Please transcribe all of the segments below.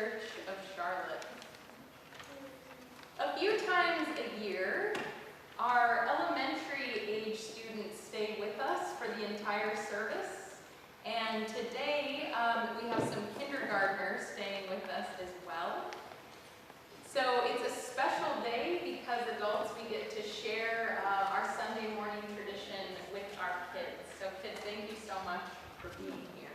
Church of Charlotte. A few times a year, our elementary age students stay with us for the entire service. And today, we have some kindergartners staying with us as well. So it's a special day because adults, we get to share our Sunday morning tradition with our kids. So kids, thank you so much for being here.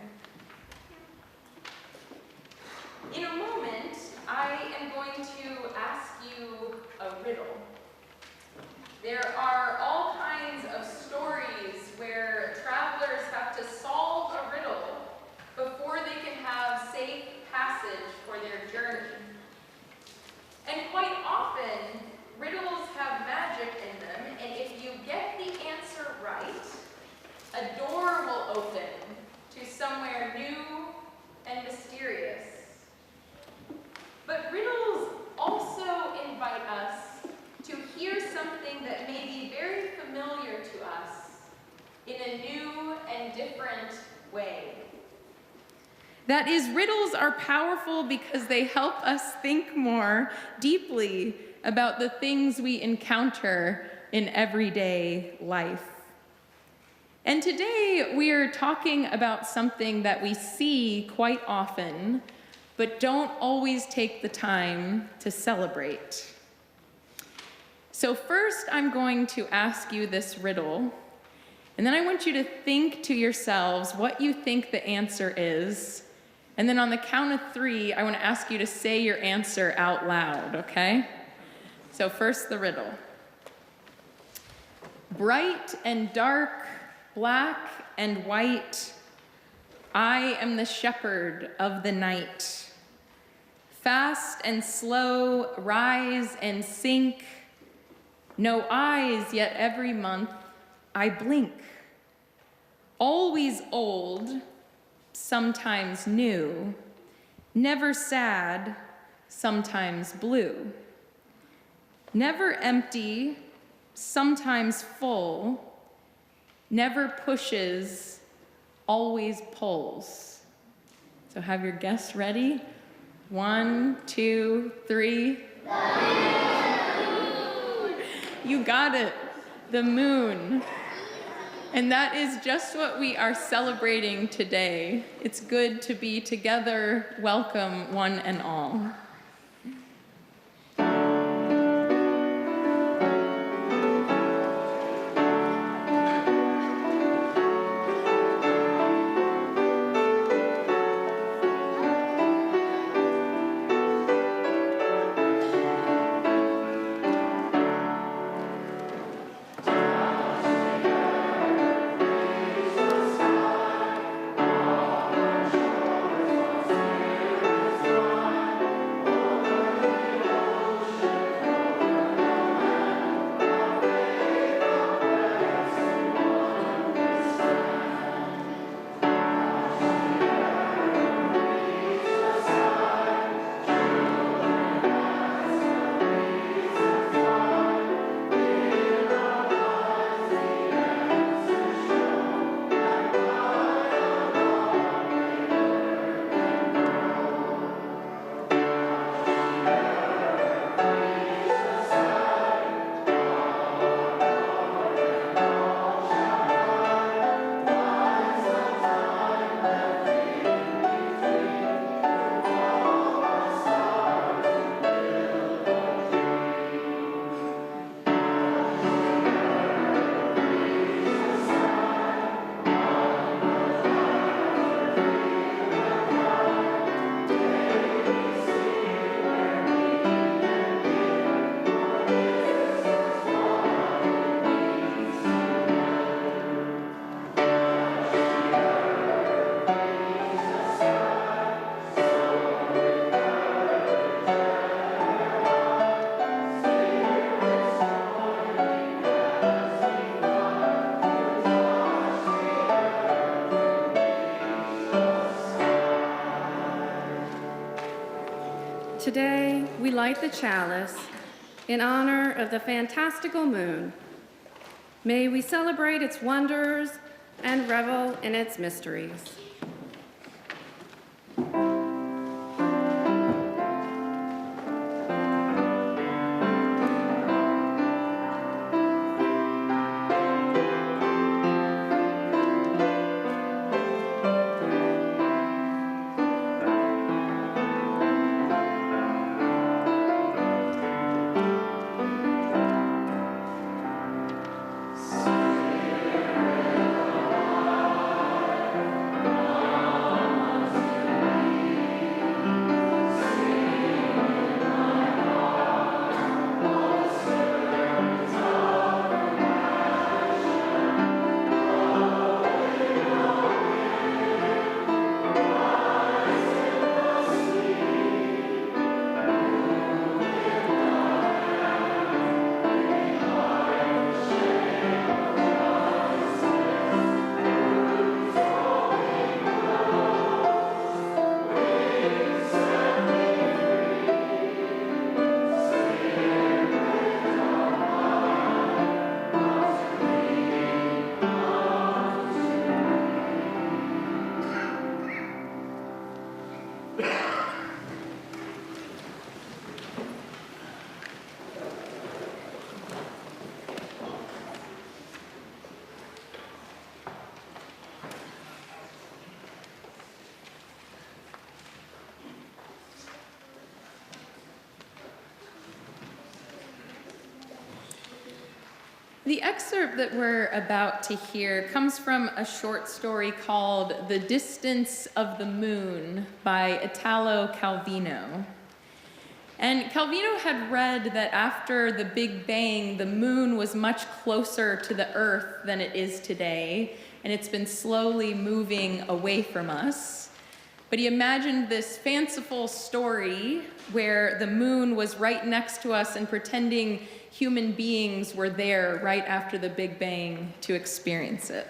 In a moment, I am going to ask you a riddle. There are all kinds of stories where travelers have to solve a riddle before they can have safe passage for their journey. And quite often, riddles have magic in them, and if you get the answer right, a door will open to somewhere new and mysterious. But riddles also invite us to hear something that may be very familiar to us in a new and different way. That is, riddles are powerful because they help us think more deeply about the things we encounter in everyday life. And today we are talking about something that we see quite often, but don't always take the time to celebrate. So first, I'm going to ask you this riddle, and then I want you to think to yourselves what you think the answer is. And then on the count of 3, I want to ask you to say your answer out loud, okay? So first, the riddle. Bright and dark, black and white, I am the shepherd of the night. Fast and slow, rise and sink. No eyes, yet every month I blink. Always old, sometimes new. Never sad, sometimes blue. Never empty, sometimes full. Never pushes, always pulls. So have your guests ready? 1, 2, 3. You got it, the moon. And that is just what we are celebrating today. It's good to be together. Welcome, one and all. Today, we light the chalice in honor of the fantastical moon. May we celebrate its wonders and revel in its mysteries. The excerpt that we're about to hear comes from a short story called The Distance of the Moon by Italo Calvino. And Calvino had read that after the Big Bang, the moon was much closer to the Earth than it is today, and it's been slowly moving away from us. But he imagined this fanciful story where the moon was right next to us and pretending human beings were there right after the Big Bang to experience it.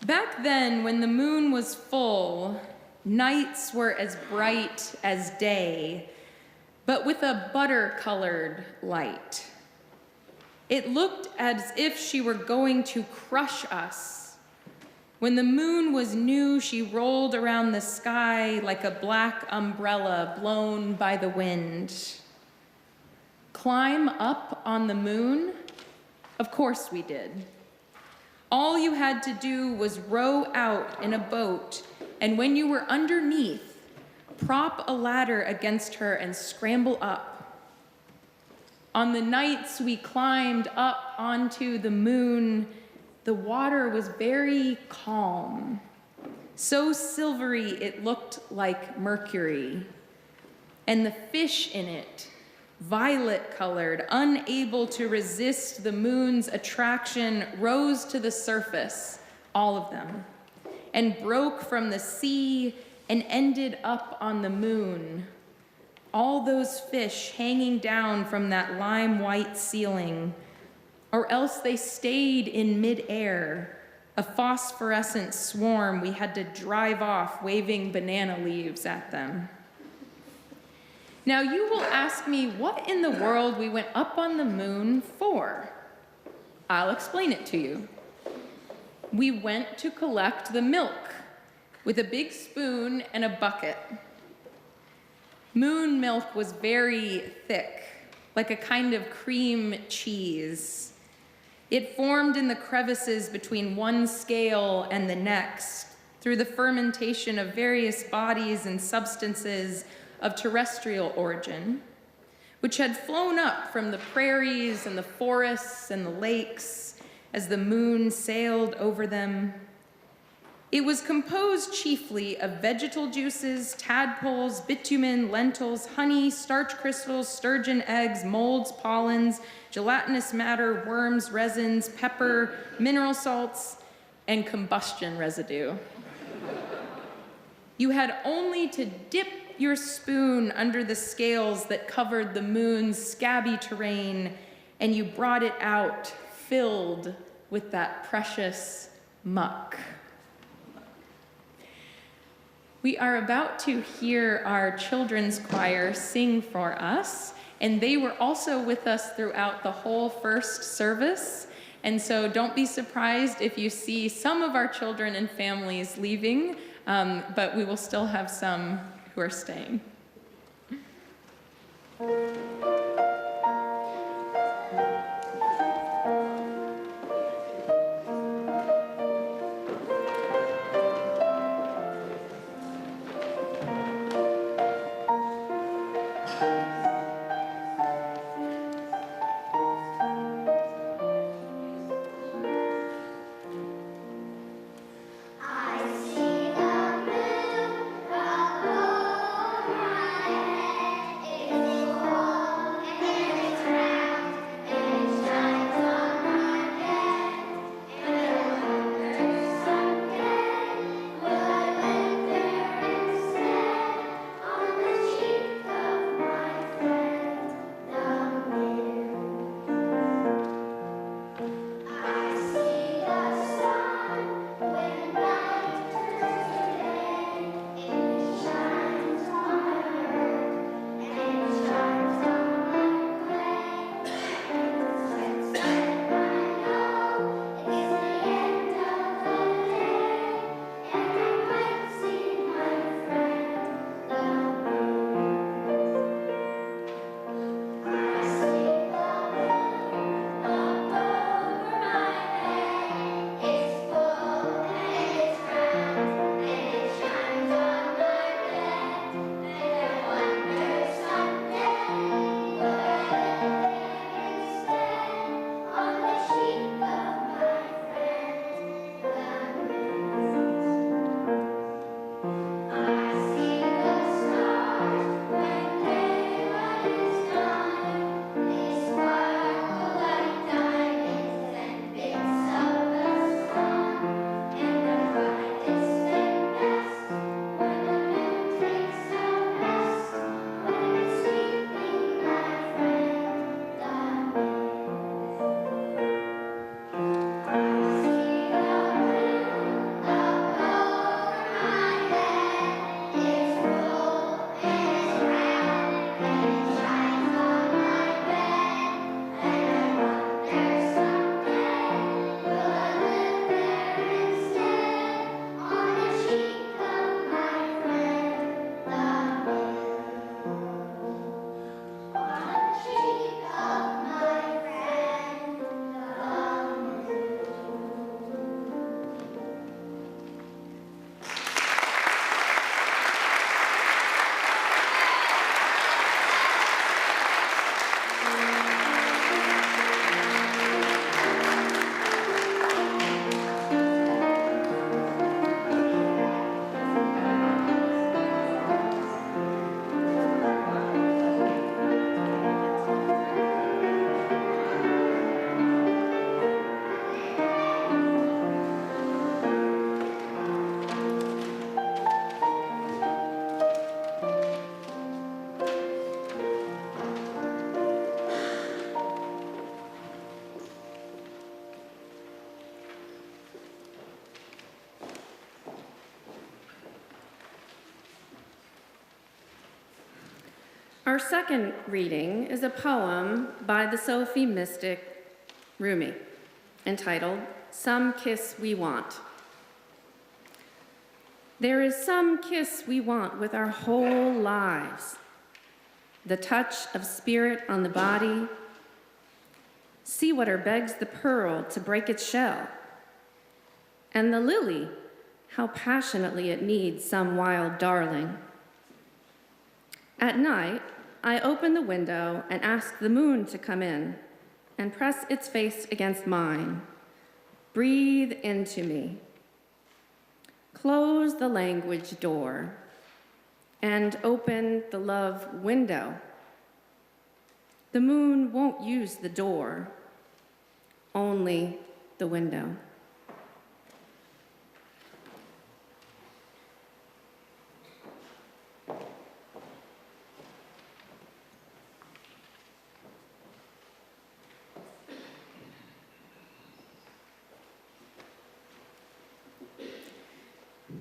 Back then, when the moon was full, nights were as bright as day, but with a butter-colored light. It looked as if she were going to crush us. When the moon was new, she rolled around the sky like a black umbrella blown by the wind. Climb up on the moon? Of course we did. All you had to do was row out in a boat, and when you were underneath, prop a ladder against her and scramble up. On the nights we climbed up onto the moon, the water was very calm, so silvery it looked like mercury, and the fish in it, violet-colored, unable to resist the moon's attraction, rose to the surface, all of them, and broke from the sea and ended up on the moon. All those fish hanging down from that lime-white ceiling, or else they stayed in midair, a phosphorescent swarm we had to drive off waving banana leaves at them. Now you will ask me what in the world we went up on the moon for. I'll explain it to you. We went to collect the milk with a big spoon and a bucket. Moon milk was very thick, like a kind of cream cheese. It formed in the crevices between one scale and the next through the fermentation of various bodies and substances of terrestrial origin, which had flown up from the prairies and the forests and the lakes as the moon sailed over them. It was composed chiefly of vegetal juices, tadpoles, bitumen, lentils, honey, starch crystals, sturgeon eggs, molds, pollens, gelatinous matter, worms, resins, pepper, mineral salts, and combustion residue. You had only to dip your spoon under the scales that covered the moon's scabby terrain, and you brought it out filled with that precious muck. We are about to hear our children's choir sing for us, and they were also with us throughout the whole first service. And so don't be surprised if you see some of our children and families leaving, but we will still have some who are staying. Our second reading is a poem by the Sufi mystic Rumi, entitled Some Kiss We Want. There is some kiss we want with our whole lives, the touch of spirit on the body. Sea water begs the pearl to break its shell, and the lily, how passionately it needs some wild darling. At night, I open the window and ask the moon to come in and press its face against mine. Breathe into me. Close the language door and open the love window. The moon won't use the door, only the window.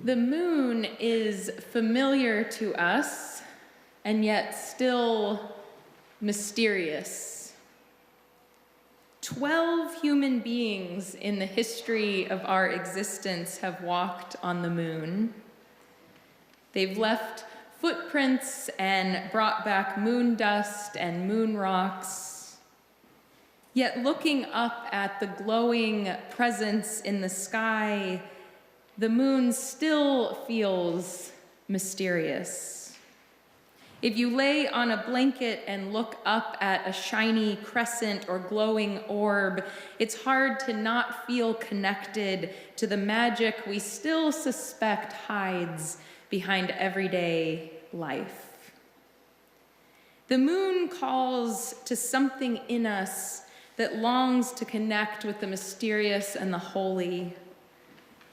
The moon is familiar to us, and yet still mysterious. 12 human beings in the history of our existence have walked on the moon. They've left footprints and brought back moon dust and moon rocks. Yet looking up at the glowing presence in the sky, the moon still feels mysterious. If you lay on a blanket and look up at a shiny crescent or glowing orb, it's hard to not feel connected to the magic we still suspect hides behind everyday life. The moon calls to something in us that longs to connect with the mysterious and the holy.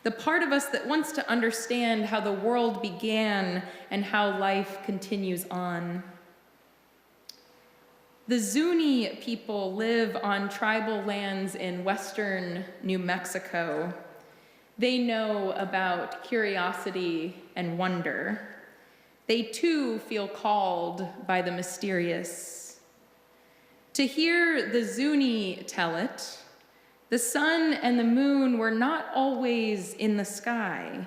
The part of us that wants to understand how the world began and how life continues on. The Zuni people live on tribal lands in western New Mexico. They know about curiosity and wonder. They too feel called by the mysterious. To hear the Zuni tell it, the sun and the moon were not always in the sky.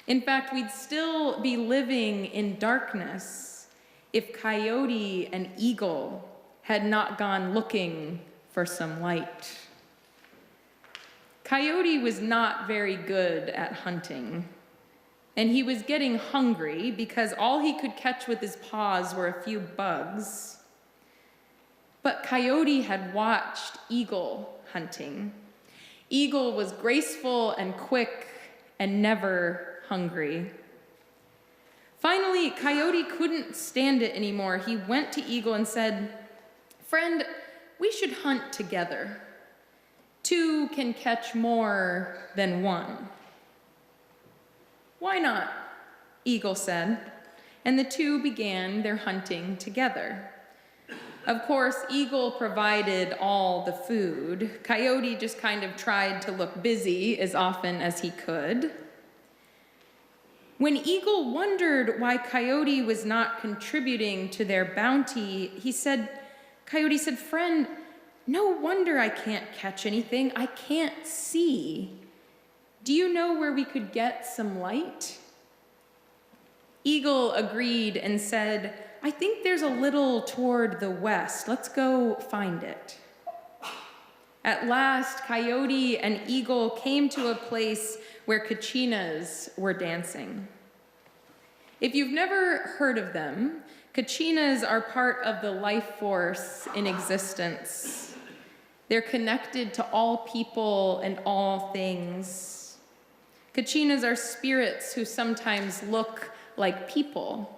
In fact, we'd still be living in darkness if Coyote and Eagle had not gone looking for some light. Coyote was not very good at hunting, and he was getting hungry because all he could catch with his paws were a few bugs. But Coyote had watched Eagle hunting. Eagle was graceful and quick and never hungry. Finally, Coyote couldn't stand it anymore. He went to Eagle and said, "Friend, we should hunt together. Two can catch more than one." "Why not?" Eagle said, and the two began their hunting together. Of course, Eagle provided all the food. Coyote just kind of tried to look busy as often as he could. When Eagle wondered why Coyote was not contributing to their bounty, Coyote said, "Friend, no wonder I can't catch anything. I can't see. Do you know where we could get some light?" Eagle agreed and said, "I think there's a little toward the west. Let's go find it." At last, Coyote and Eagle came to a place where kachinas were dancing. If you've never heard of them, kachinas are part of the life force in existence. They're connected to all people and all things. Kachinas are spirits who sometimes look like people.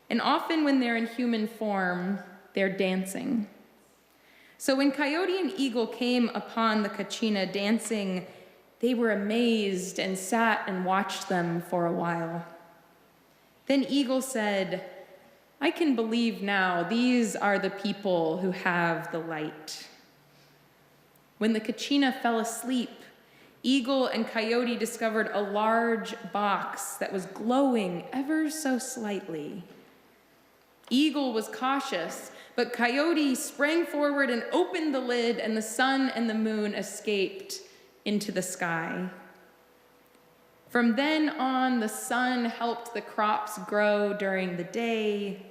And often when they're in human form, they're dancing. So when Coyote and Eagle came upon the kachina dancing, they were amazed and sat and watched them for a while. Then Eagle said, "I can believe now these are the people who have the light." When the kachina fell asleep, Eagle and Coyote discovered a large box that was glowing ever so slightly. Eagle was cautious, but Coyote sprang forward and opened the lid, and the sun and the moon escaped into the sky. From then on, the sun helped the crops grow during the day,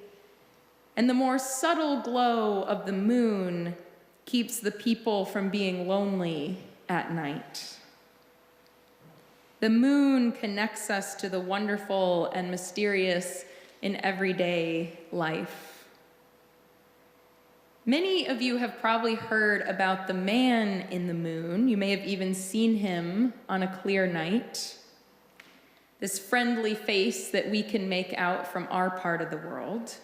and the more subtle glow of the moon keeps the people from being lonely at night. The moon connects us to the wonderful and mysterious in everyday life. Many of you have probably heard about the man in the moon. You may have even seen him on a clear night. This friendly face that we can make out from our part of the world.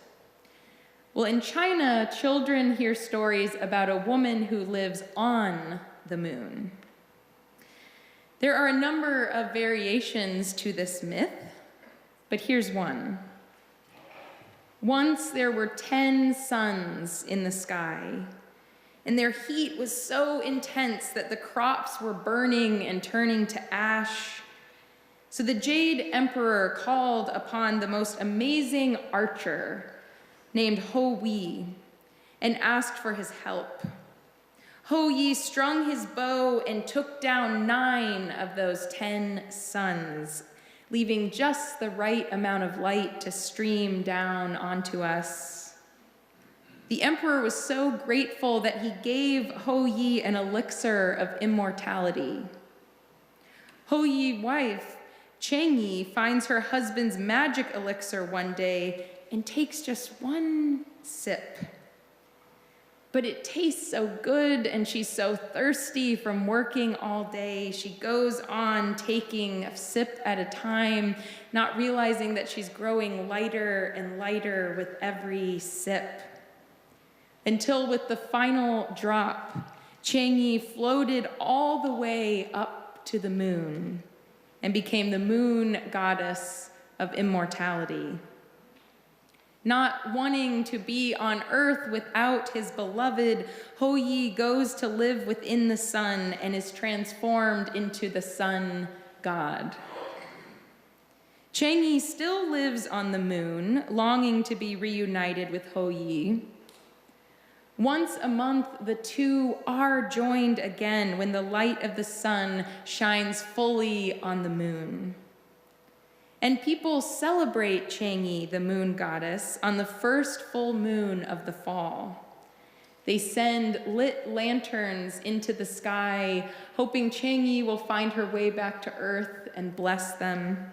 Well, in China, children hear stories about a woman who lives on the moon. There are a number of variations to this myth, but here's one. Once there were 10 suns in the sky, and their heat was so intense that the crops were burning and turning to ash. So the Jade Emperor called upon the most amazing archer named Ho Yi and asked for his help. Ho Yi strung his bow and took down 9 of those 10 suns, leaving just the right amount of light to stream down onto us. The emperor was so grateful that he gave Ho Yi an elixir of immortality. Ho Yi's wife, Chang Yi, finds her husband's magic elixir one day and takes just one sip. But it tastes so good, and she's so thirsty from working all day. She goes on taking a sip at a time, not realizing that she's growing lighter and lighter with every sip. Until with the final drop, Chang Yi floated all the way up to the moon and became the moon goddess of immortality. Not wanting to be on earth without his beloved, Ho Yi goes to live within the sun and is transformed into the sun god. Chang Yi still lives on the moon, longing to be reunited with Ho Yi. Once a month, the two are joined again when the light of the sun shines fully on the moon. And people celebrate Chang Yi, the moon goddess, on the first full moon of the fall. They send lit lanterns into the sky, hoping Chang Yi will find her way back to earth and bless them.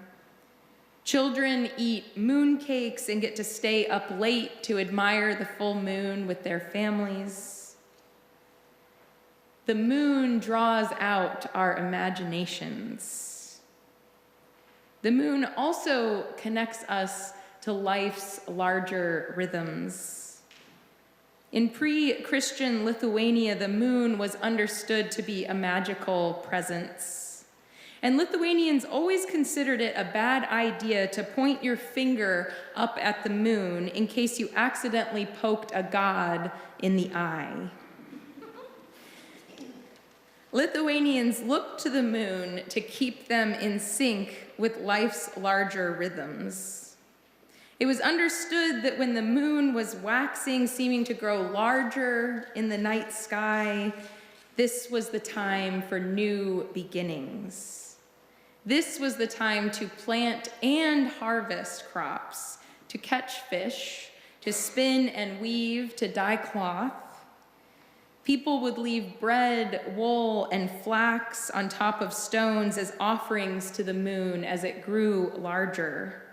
Children eat moon cakes and get to stay up late to admire the full moon with their families. The moon draws out our imaginations. The moon also connects us to life's larger rhythms. In pre-Christian Lithuania, the moon was understood to be a magical presence. And Lithuanians always considered it a bad idea to point your finger up at the moon in case you accidentally poked a god in the eye. Lithuanians looked to the moon to keep them in sync with life's larger rhythms. It was understood that when the moon was waxing, seeming to grow larger in the night sky, this was the time for new beginnings. This was the time to plant and harvest crops, to catch fish, to spin and weave, to dye cloth. People would leave bread, wool, and flax on top of stones as offerings to the moon as it grew larger.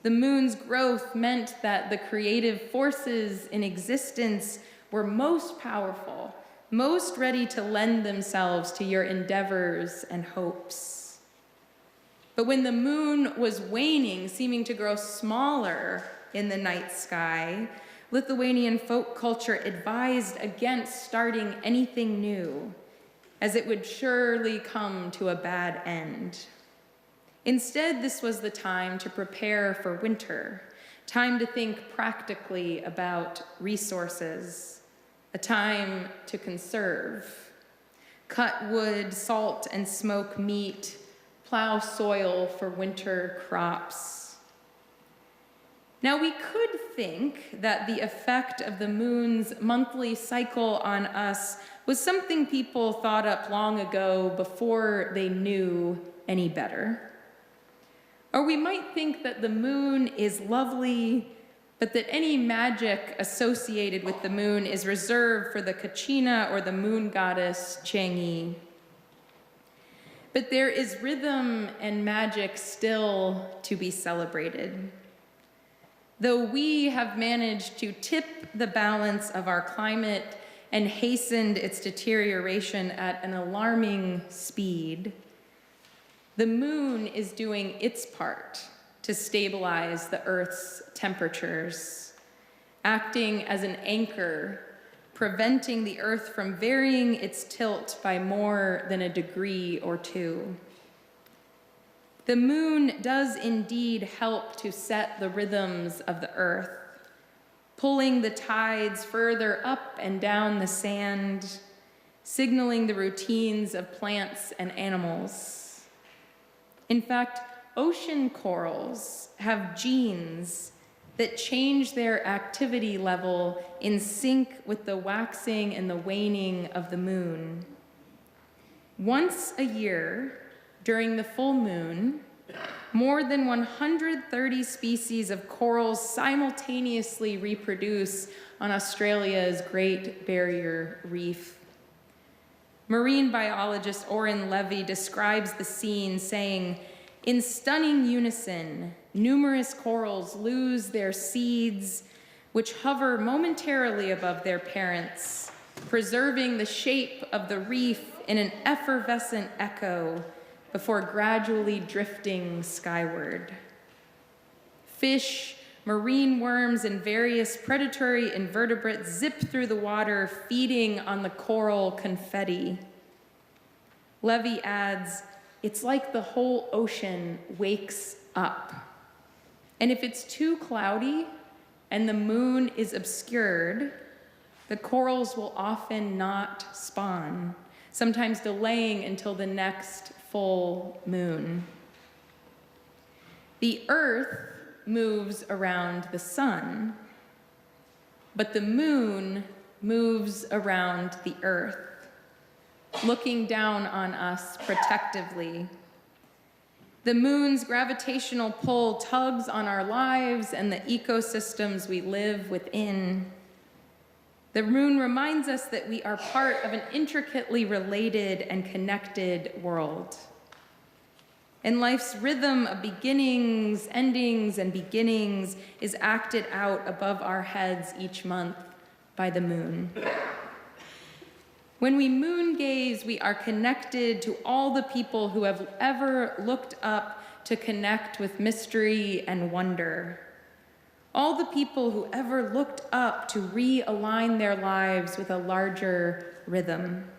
The moon's growth meant that the creative forces in existence were most powerful, most ready to lend themselves to your endeavors and hopes. But when the moon was waning, seeming to grow smaller in the night sky, Lithuanian folk culture advised against starting anything new, as it would surely come to a bad end. Instead, this was the time to prepare for winter, time to think practically about resources, a time to conserve, cut wood, salt and smoke meat, plow soil for winter crops. Now, we could think that the effect of the moon's monthly cycle on us was something people thought up long ago before they knew any better. Or we might think that the moon is lovely, but that any magic associated with the moon is reserved for the Kachina or the moon goddess Chang'e. But there is rhythm and magic still to be celebrated. Though we have managed to tip the balance of our climate and hastened its deterioration at an alarming speed, the moon is doing its part to stabilize the Earth's temperatures, acting as an anchor, preventing the Earth from varying its tilt by more than a degree or two. The moon does indeed help to set the rhythms of the Earth, pulling the tides further up and down the sand, signaling the routines of plants and animals. In fact, ocean corals have genes that change their activity level in sync with the waxing and the waning of the moon. Once a year, during the full moon, more than 130 species of corals simultaneously reproduce on Australia's Great Barrier Reef. Marine biologist Oren Levy describes the scene saying, "In stunning unison, numerous corals lose their seeds, which hover momentarily above their parents, preserving the shape of the reef in an effervescent echo before gradually drifting skyward. Fish, marine worms, and various predatory invertebrates zip through the water, feeding on the coral confetti." Levy adds, "It's like the whole ocean wakes up. And if it's too cloudy and the moon is obscured, the corals will often not spawn, sometimes delaying until the next full moon." The Earth moves around the sun, but the moon moves around the Earth, looking down on us protectively. The moon's gravitational pull tugs on our lives and the ecosystems we live within. The moon reminds us that we are part of an intricately related and connected world. And life's rhythm of beginnings, endings, and beginnings is acted out above our heads each month by the moon. When we moon gaze, we are connected to all the people who have ever looked up to connect with mystery and wonder. All the people who ever looked up to realign their lives with a larger rhythm.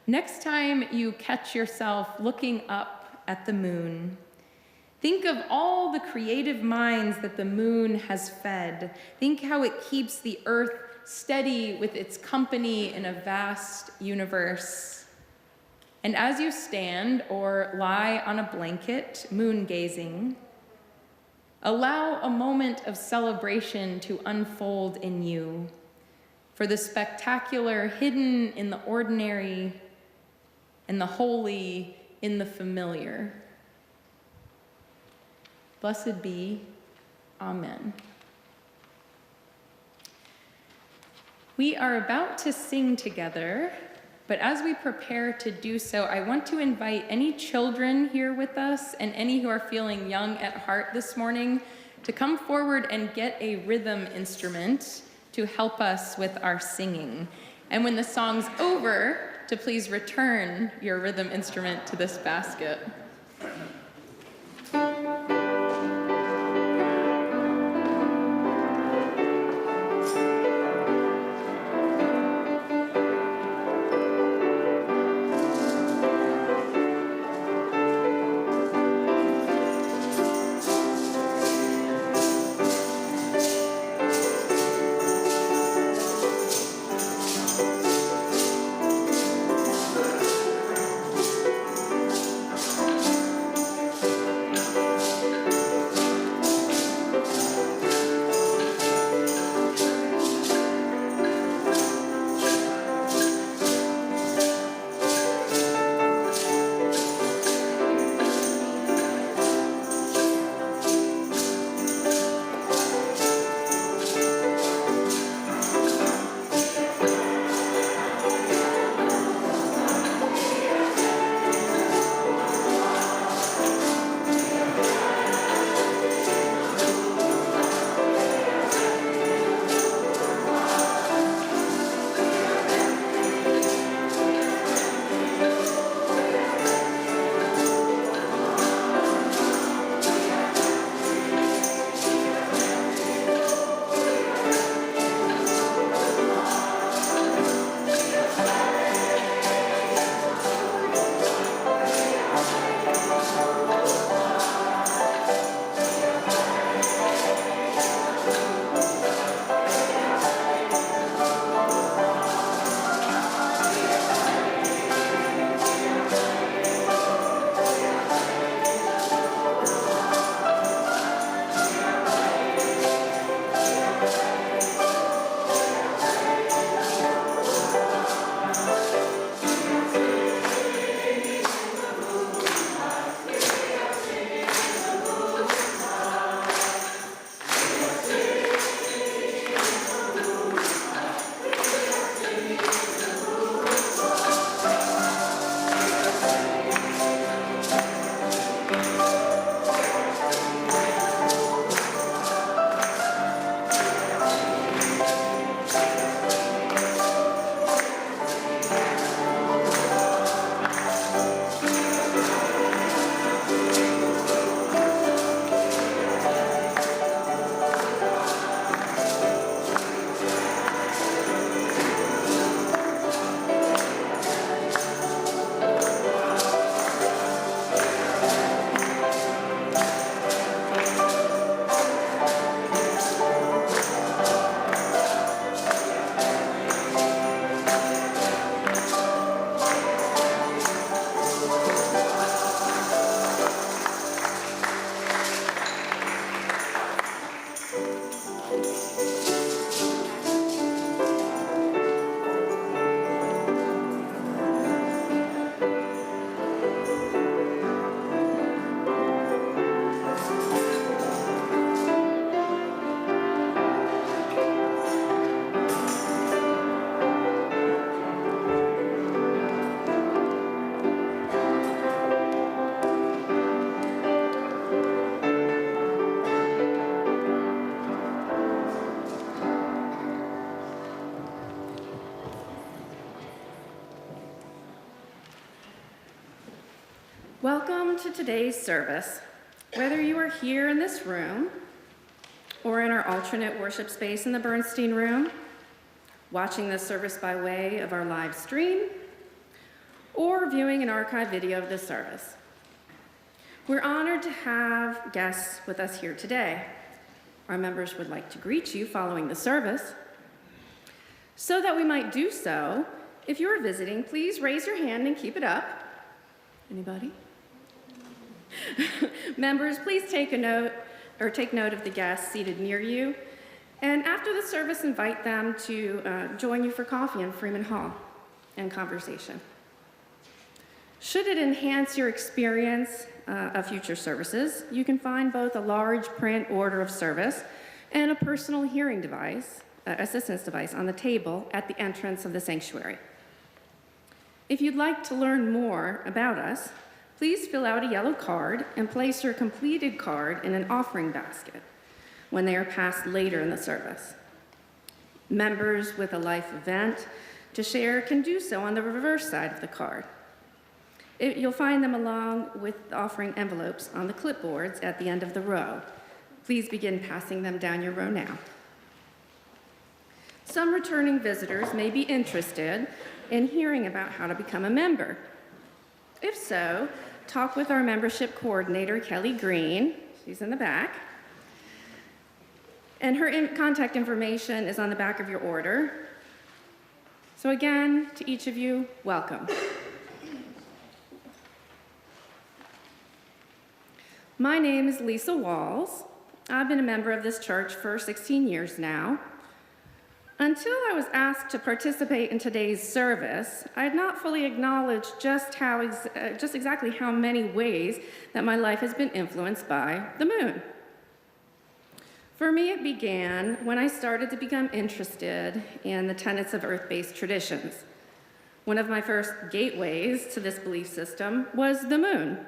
Next time you catch yourself looking up at the moon, think of all the creative minds that the moon has fed. Think how it keeps the Earth steady with its company in a vast universe. And as you stand or lie on a blanket, moon gazing, allow a moment of celebration to unfold in you for the spectacular hidden in the ordinary and the holy in the familiar. Blessed be, Amen. We are about to sing together, but as we prepare to do so, I want to invite any children here with us and any who are feeling young at heart this morning to come forward and get a rhythm instrument to help us with our singing. And when the song's over, to please return your rhythm instrument to this basket. Welcome to today's service. Whether you are here in this room or in our alternate worship space in the Bernstein Room, watching this service by way of our live stream, or viewing an archive video of this service. We're honored to have guests with us here today. Our members would like to greet you following the service. So that we might do so, if you're visiting, please raise your hand and keep it up. Anybody? Members, please take note of the guests seated near you, and after the service, invite them to join you for coffee in Freeman Hall and conversation. Should it enhance your experience of future services, you can find both a large print order of service and a personal hearing device, assistance device on the table at the entrance of the sanctuary. If you'd like to learn more about us, please fill out a yellow card and place your completed card in an offering basket when they are passed later in the service. Members with a life event to share can do so on the reverse side of the card. You'll find them along with the offering envelopes on the clipboards at the end of the row. Please begin passing them down your row now. Some returning visitors may be interested in hearing about how to become a member. If so, talk with our membership coordinator, Kelly Green. She's in the back. And her contact information is on the back of your order. So again, to each of you, welcome. My name is Lisa Walls. I've been a member of this church for 16 years now. Until I was asked to participate in today's service, I had not fully acknowledged just exactly how many ways that my life has been influenced by the moon. For me, it began when I started to become interested in the tenets of earth-based traditions. One of my first gateways to this belief system was the moon.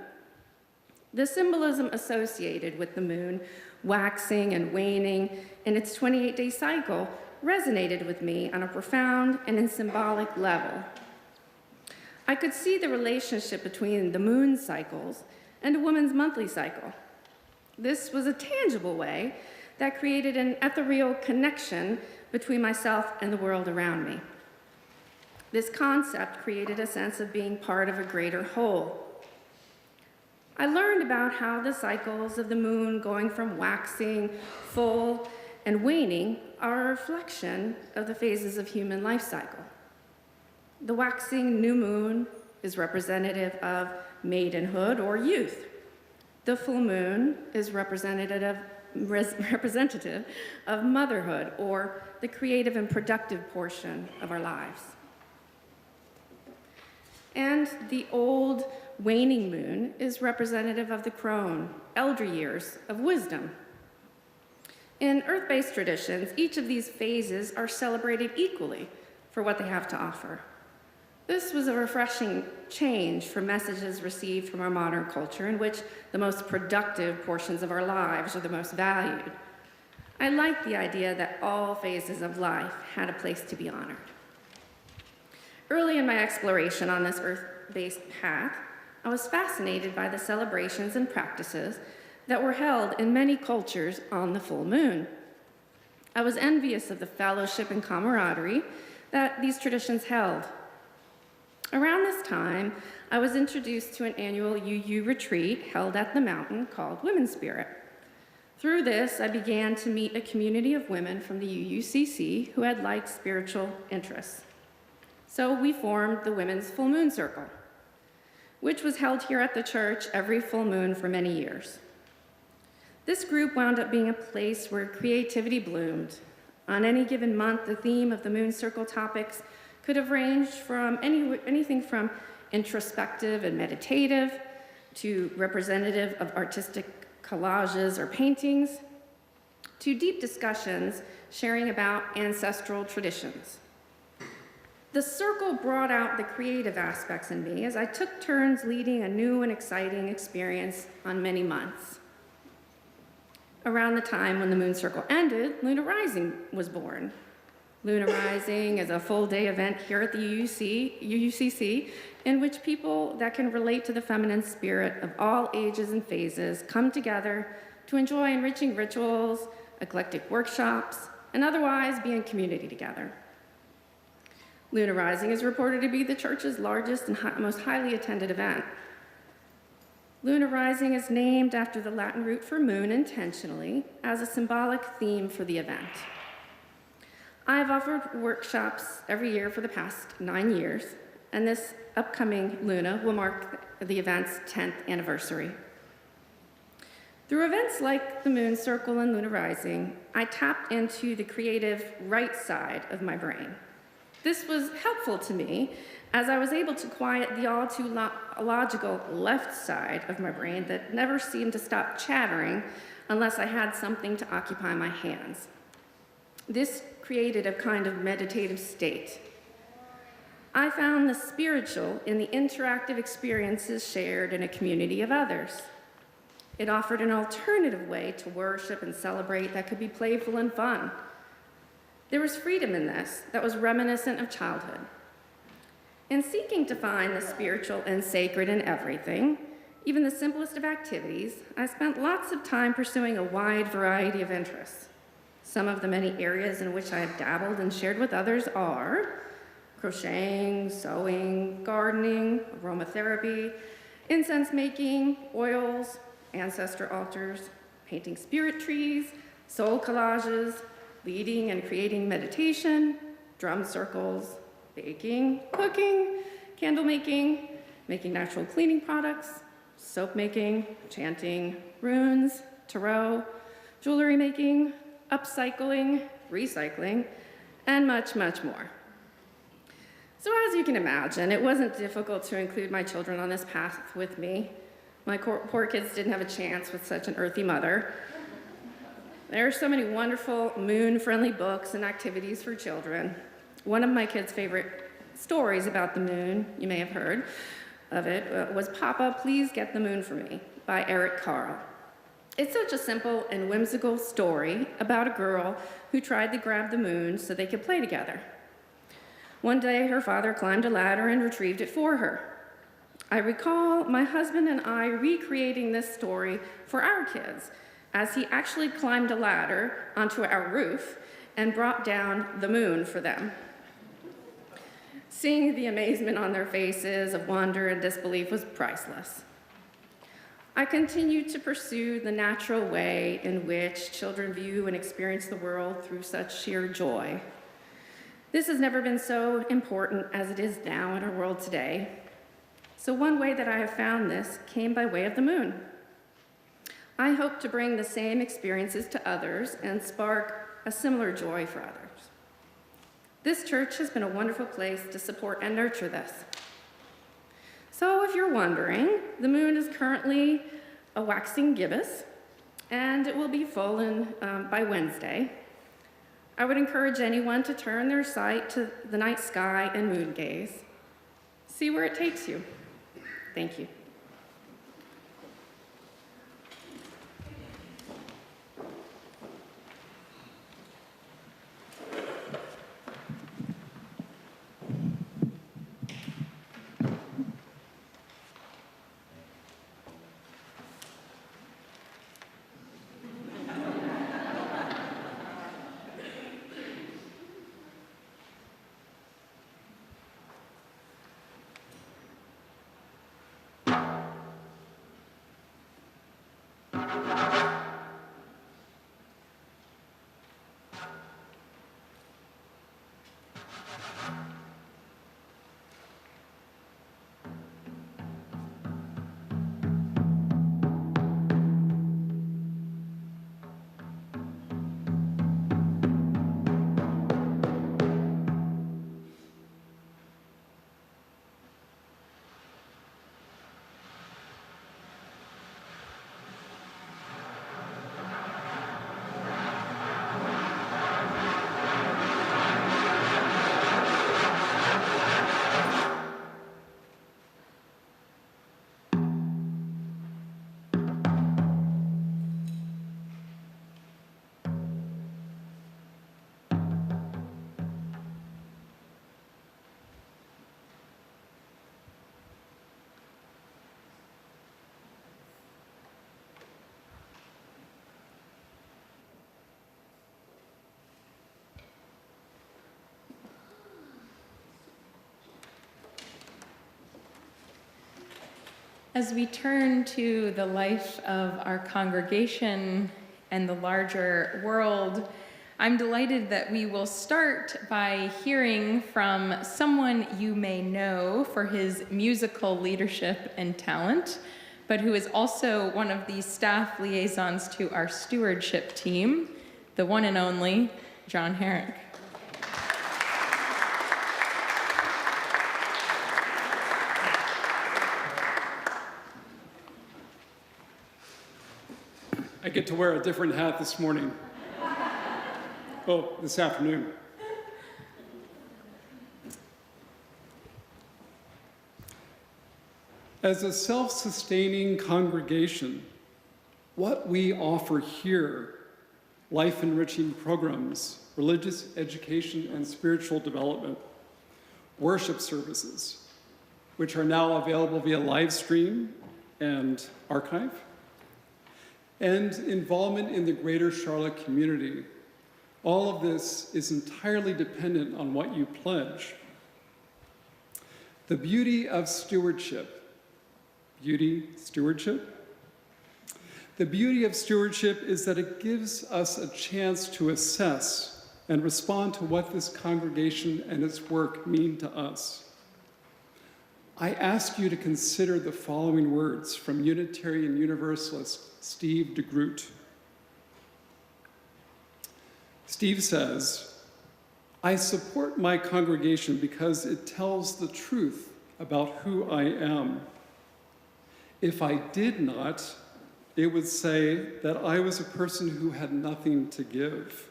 The symbolism associated with the moon waxing and waning in its 28-day cycle resonated with me on a profound and in symbolic level. I could see the relationship between the moon cycles and a woman's monthly cycle. This was a tangible way that created an ethereal connection between myself and the world around me. This concept created a sense of being part of a greater whole. I learned about how the cycles of the moon going from waxing, full, and waning are a reflection of the phases of human life cycle. The waxing new moon is representative of maidenhood or youth. The full moon is representative of motherhood or the creative and productive portion of our lives. And the old waning moon is representative of the crone, elder years of wisdom. In earth-based traditions, each of these phases are celebrated equally for what they have to offer. This was a refreshing change from messages received from our modern culture in which the most productive portions of our lives are the most valued. I like the idea that all phases of life had a place to be honored. Early in my exploration on this earth-based path, I was fascinated by the celebrations and practices that were held in many cultures on the full moon. I was envious of the fellowship and camaraderie that these traditions held. Around this time, I was introduced to an annual UU retreat held at the mountain called Women's Spirit. Through this, I began to meet a community of women from the UUCC who had like spiritual interests. So we formed the Women's Full Moon Circle, which was held here at the church every full moon for many years. This group wound up being a place where creativity bloomed. On any given month, the theme of the Moon Circle topics could have ranged from anything from introspective and meditative to representative of artistic collages or paintings, to deep discussions sharing about ancestral traditions. The circle brought out the creative aspects in me as I took turns leading a new and exciting experience on many months. Around the time when the Moon Circle ended, Lunar Rising was born. Lunar Rising is a full-day event here at the UUCC in which people that can relate to the feminine spirit of all ages and phases come together to enjoy enriching rituals, eclectic workshops, and otherwise be in community together. Luna Rising is reported to be the church's largest and most highly attended event. Luna Rising is named after the Latin root for moon intentionally as a symbolic theme for the event. I've offered workshops every year for the past 9 years, and this upcoming Luna will mark the event's 10th anniversary. Through events like the Moon Circle and Luna Rising, I tapped into the creative right side of my brain. This was helpful to me as I was able to quiet the all too logical left side of my brain that never seemed to stop chattering unless I had something to occupy my hands. This created a kind of meditative state. I found the spiritual in the interactive experiences shared in a community of others. It offered an alternative way to worship and celebrate that could be playful and fun. There was freedom in this that was reminiscent of childhood. In seeking to find the spiritual and sacred in everything, even the simplest of activities, I spent lots of time pursuing a wide variety of interests. Some of the many areas in which I have dabbled and shared with others are crocheting, sewing, gardening, aromatherapy, incense making, oils, ancestor altars, painting spirit trees, soul collages, leading and creating meditation, drum circles, baking, cooking, candle making, making natural cleaning products, soap making, chanting, runes, tarot, jewelry making, upcycling, recycling, and much, much more. So as you can imagine, it wasn't difficult to include my children on this path with me. My poor kids didn't have a chance with such an earthy mother. There are so many wonderful moon-friendly books and activities for children. One of my kids' favorite stories about the moon, you may have heard of it, was Papa, Please Get the Moon for Me by Eric Carle. It's such a simple and whimsical story about a girl who tried to grab the moon so they could play together. One day, her father climbed a ladder and retrieved it for her. I recall my husband and I recreating this story for our kids as he actually climbed a ladder onto our roof and brought down the moon for them. Seeing the amazement on their faces of wonder and disbelief was priceless. I continue to pursue the natural way in which children view and experience the world through such sheer joy. This has never been so important as it is now in our world today. So one way that I have found this came by way of the moon. I hope to bring the same experiences to others and spark a similar joy for others. This church has been a wonderful place to support and nurture this. So if you're wondering, the moon is currently a waxing gibbous, and it will be full by Wednesday. I would encourage anyone to turn their sight to the night sky and moon gaze. See where it takes you. Thank you. As we turn to the life of our congregation and the larger world, I'm delighted that we will start by hearing from someone you may know for his musical leadership and talent, but who is also one of the staff liaisons to our stewardship team, the one and only John Herrick. I get to wear a different hat this morning. Oh, this afternoon. As a self-sustaining congregation, what we offer here, life-enriching programs, religious education and spiritual development, worship services, which are now available via live stream and archive, and involvement in the greater Charlotte community. All of this is entirely dependent on what you pledge. The beauty of stewardship. The beauty of stewardship is that it gives us a chance to assess and respond to what this congregation and its work mean to us. I ask you to consider the following words from Unitarian Universalist Steve DeGroot. Steve says, "I support my congregation because it tells the truth about who I am. If I did not, it would say that I was a person who had nothing to give,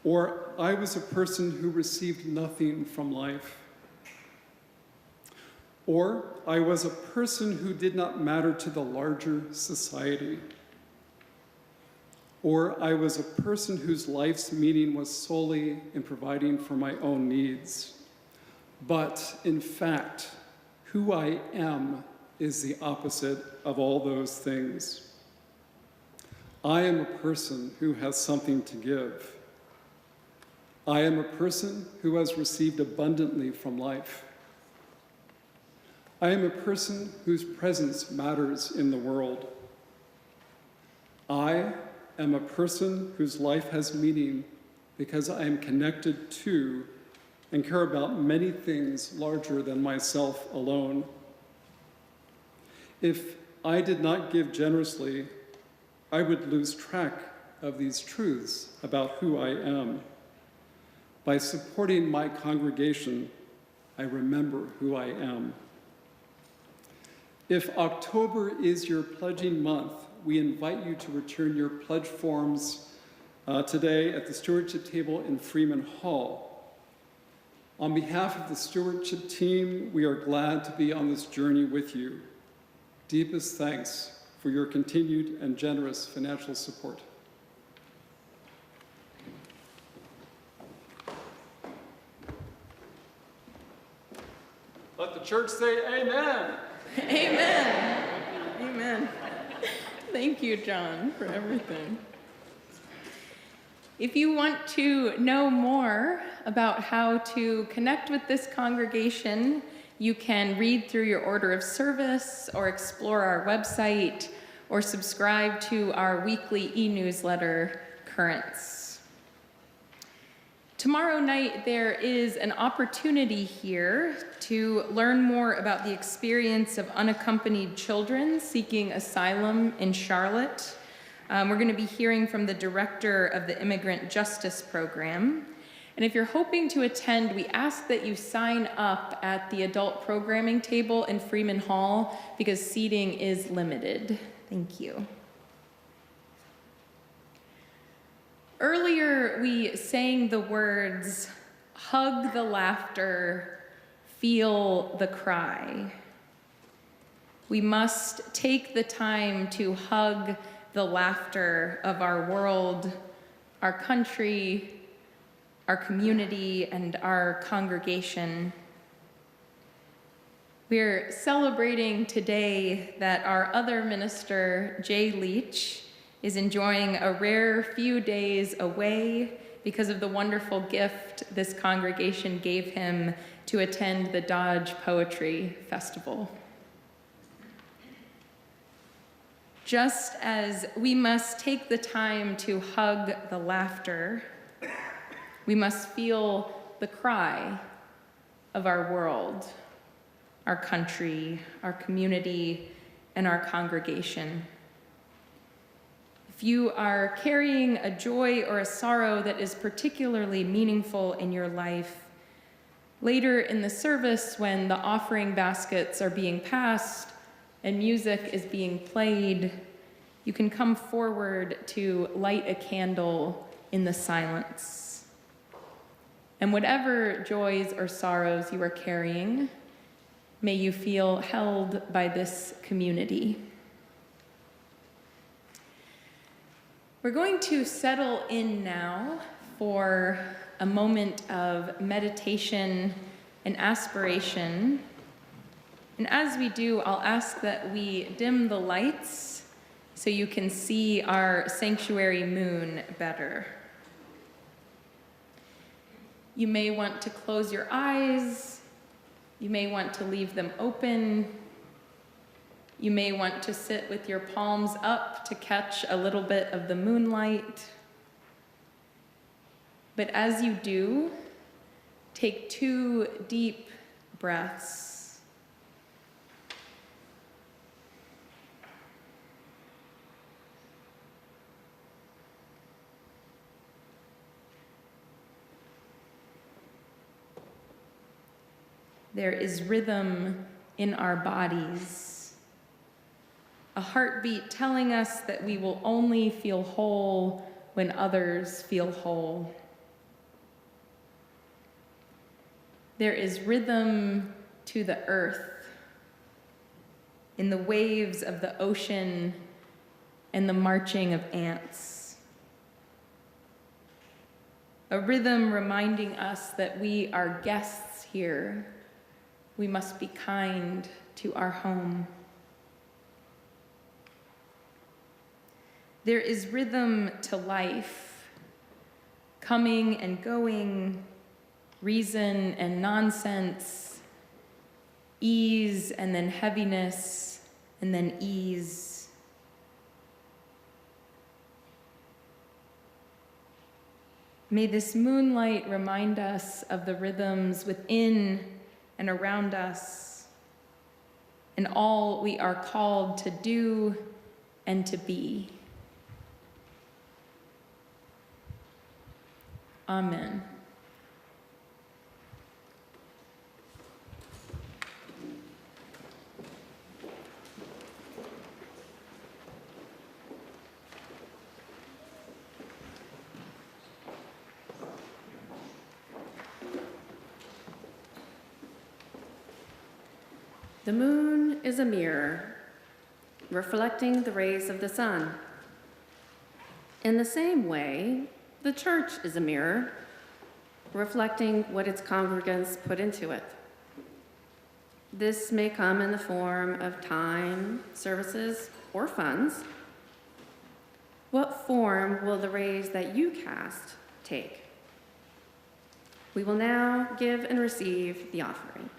or I was a person who received nothing from life, or I was a person who did not matter to the larger society, or I was a person whose life's meaning was solely in providing for my own needs. But in fact, who I am is the opposite of all those things. I am a person who has something to give. I am a person who has received abundantly from life. I am a person whose presence matters in the world. I am a person whose life has meaning because I am connected to and care about many things larger than myself alone. If I did not give generously, I would lose track of these truths about who I am. By supporting my congregation, I remember who I am." If October is your pledging month, we invite you to return your pledge forms today at the stewardship table in Freeman Hall. On behalf of the stewardship team, we are glad to be on this journey with you. Deepest thanks for your continued and generous financial support. Let the church say amen. Amen. Amen. Thank you, John, for everything. If you want to know more about how to connect with this congregation, you can read through your order of service or explore our website or subscribe to our weekly e-newsletter, Currents. Tomorrow night, there is an opportunity here to learn more about the experience of unaccompanied children seeking asylum in Charlotte. We're going to be hearing from the director of the Immigrant Justice Program. And if you're hoping to attend, we ask that you sign up at the adult programming table in Freeman Hall because seating is limited. Thank you. Earlier, we sang the words, "Hug the laughter, feel the cry." We must take the time to hug the laughter of our world, our country, our community, and our congregation. We're celebrating today that our other minister, Jay Leach, is enjoying a rare few days away because of the wonderful gift this congregation gave him to attend the Dodge Poetry Festival. Just as we must take the time to hug the laughter, we must feel the cry of our world, our country, our community, and our congregation. If you are carrying a joy or a sorrow that is particularly meaningful in your life, later in the service, when the offering baskets are being passed and music is being played, you can come forward to light a candle in the silence. And whatever joys or sorrows you are carrying, may you feel held by this community. We're going to settle in now for a moment of meditation and aspiration. And as we do, I'll ask that we dim the lights so you can see our sanctuary moon better. You may want to close your eyes. You may want to leave them open. You may want to sit with your palms up to catch a little bit of the moonlight. But as you do, take 2 deep breaths. There is rhythm in our bodies, a heartbeat telling us that we will only feel whole when others feel whole. There is rhythm to the earth, in the waves of the ocean and the marching of ants. A rhythm reminding us that we are guests here. We must be kind to our home. There is rhythm to life, coming and going, reason and nonsense, ease and then heaviness, and then ease. May this moonlight remind us of the rhythms within and around us, and all we are called to do and to be. Amen. The moon is a mirror, reflecting the rays of the sun. In the same way, the church is a mirror, reflecting what its congregants put into it. This may come in the form of time, services, or funds. What form will the rays that you cast take? We will now give and receive the offering.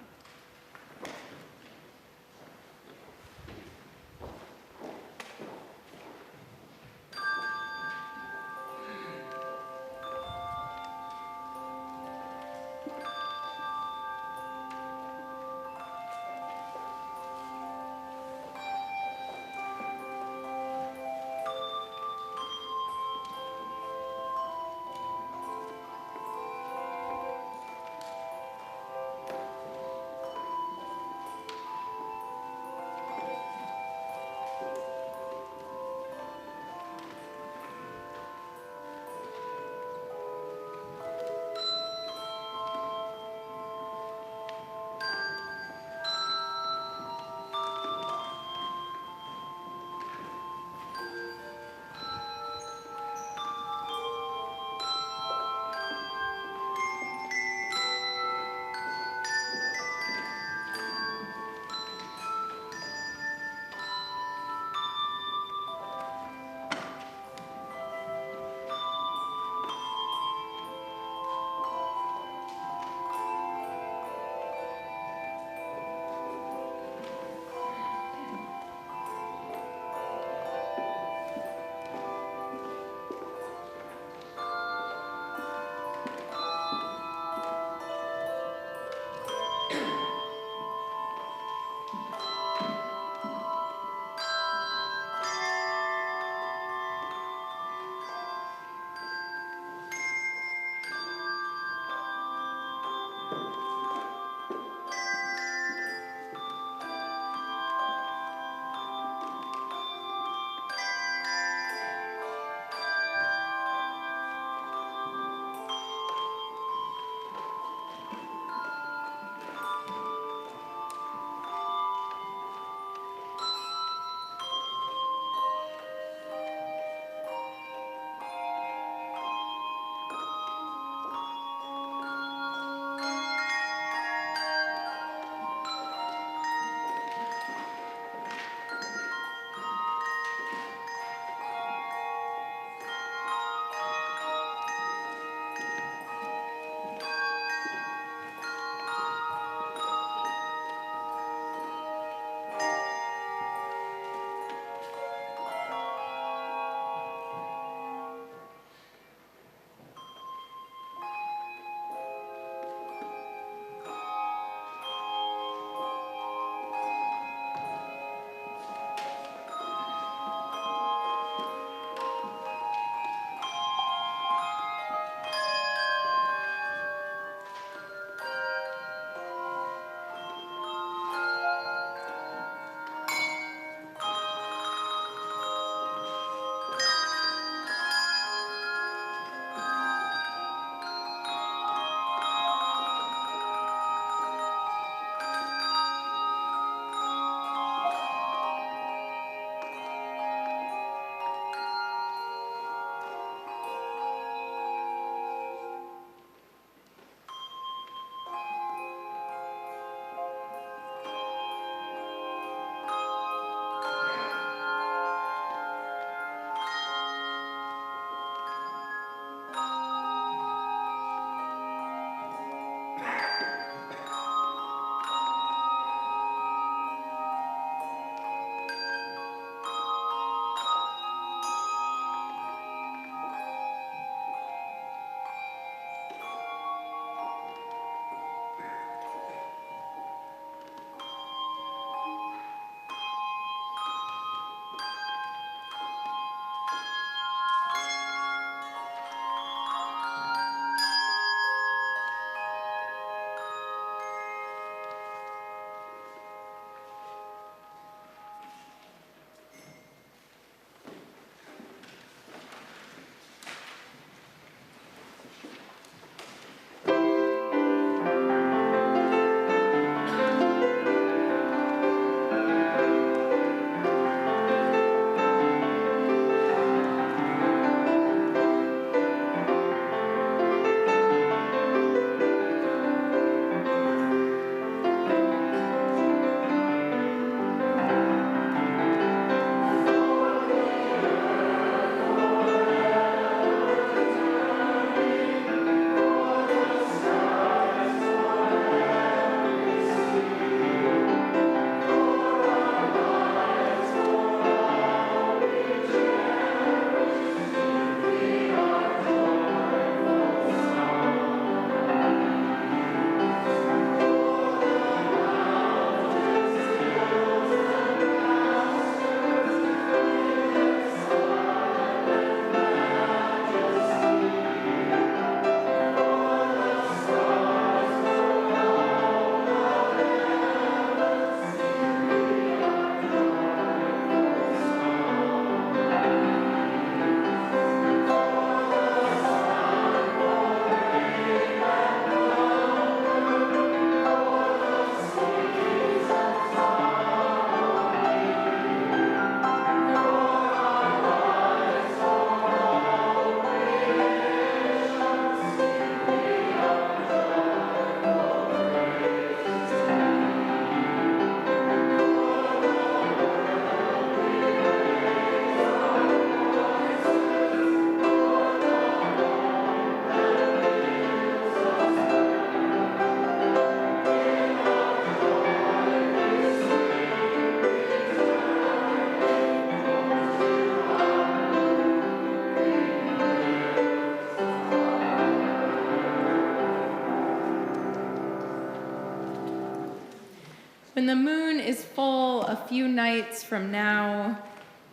When the moon is full a few nights from now,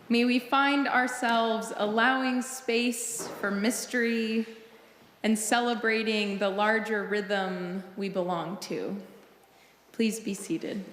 may we find ourselves allowing space for mystery and celebrating the larger rhythm we belong to. Please be seated.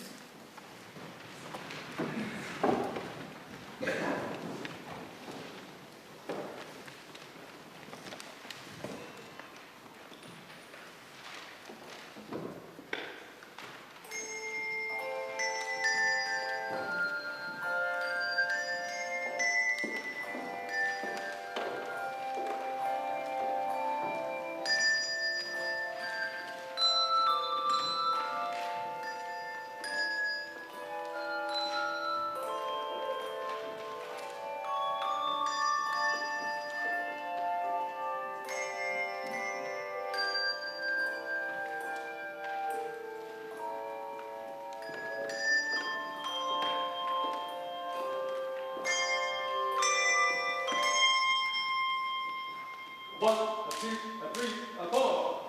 One, a two, a three, a four.